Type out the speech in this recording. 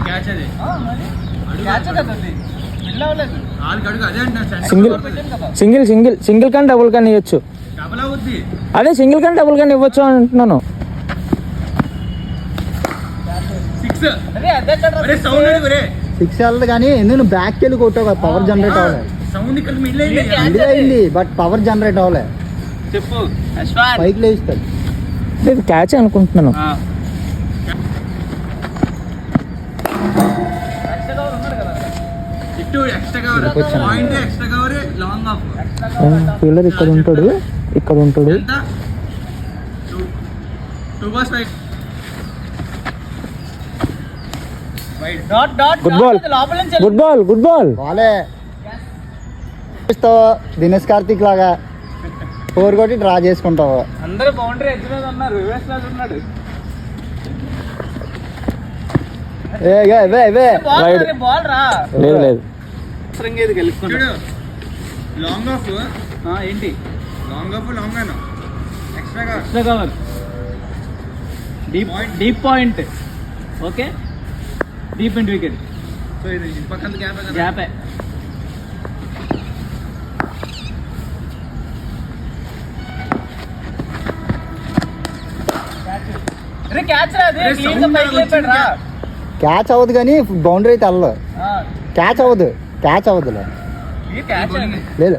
Catch అది single single single కానీ double కానీ ఇవ్వచ్చు. అదే సింగిల్ కానీ డబుల్ కానీ ఇవ్వచ్చు అంటున్నాను. సిక్స్ వెళ్ళదు కానీ ఎందుకు బ్యాక్ వెళ్ళి కొట్టావు కదా, పవర్ జనరేట్ అవ్వలేదు. అయింది బట్ పవర్ జనరేట్ అవ్వలే. చెప్పు పైకి లేస్తాడు. లేదు క్యాచ్ అనుకుంటున్నాను. ఫీల్డర్ ఇక్కడ ఉంటాడు, ఇక్కడ ఉంటాడు. Good ball good ball good ball. బాలే దినేష్ కార్తిక్ లాగా 4 కొట్టి డ్రా చేసుకుంటావు. అందరూ బౌండరీ ఎడ్జ్ మీద ఉన్నారు, రివర్స్ లో ఉన్నాడు. లేదు లేదు లాంగ్ ఆఫ్ ఏంటి లాంగ్ ఆఫ్ లాంగ్ అయినా extra cover deep point. Okay deep and wicket. So ఇది పక్కన గ్యాప్ క్యాచ్ అవ్వదు కానీ బౌండరీ అయితే వెళ్ళదు. క్యాచ్ అవ్వదు లేదు.